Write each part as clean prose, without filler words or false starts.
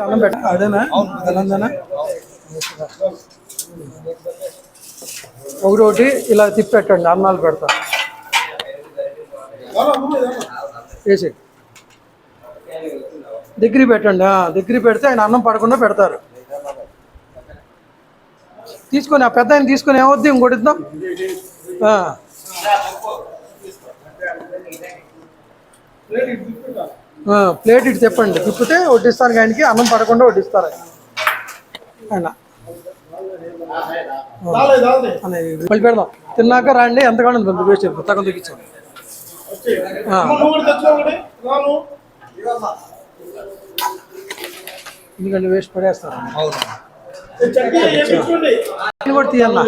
అన్నం పెట్ట అదేనా తెలంగాణ ఒకటి ఇలా తిప్పి పెట్టండి అన్నాలు పెడతా వేసి దగ్గర పెట్టండి దగ్గర పెడితే ఆయన అన్నం పడకుండా పెడతారు తీసుకొని ఆ పెద్ద ఆయన తీసుకొని ఏమవుద్ది ఇంకోటి ఇద్దాం ప్లేట్ ఇటు చెప్పండి తిప్పితే వడ్డిస్తాను ఆయనకి అన్నం పడకుండా వడ్డిస్తారు ఆయన మళ్ళీ పెడదాం తిన్నాక రండి ఎంతగానో వేస్ట్ అయిపోతుంది తగ్గ తగ్గించండి ఎందుకంటే వేస్ట్ పడేస్తారు కూడా తీయన్నా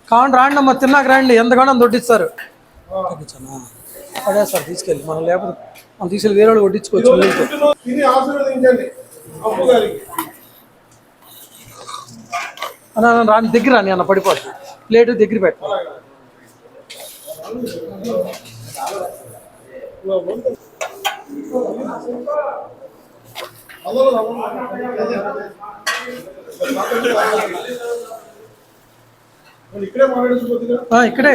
కావండి రాండి అమ్మ తిన్నాక రండి ఎంతగానో దొడ్డిస్తారు పడేస్తారు తీసుకెళ్ళి మనం లేకపోతే మనం తీసుకెళ్ళి వేరే వాళ్ళు వడ్డించుకోవచ్చు అన్న రాని దగ్గర రాని అన్న పడిపోతుంది ప్లేట్ దగ్గర పెట్ట ఇక్కడే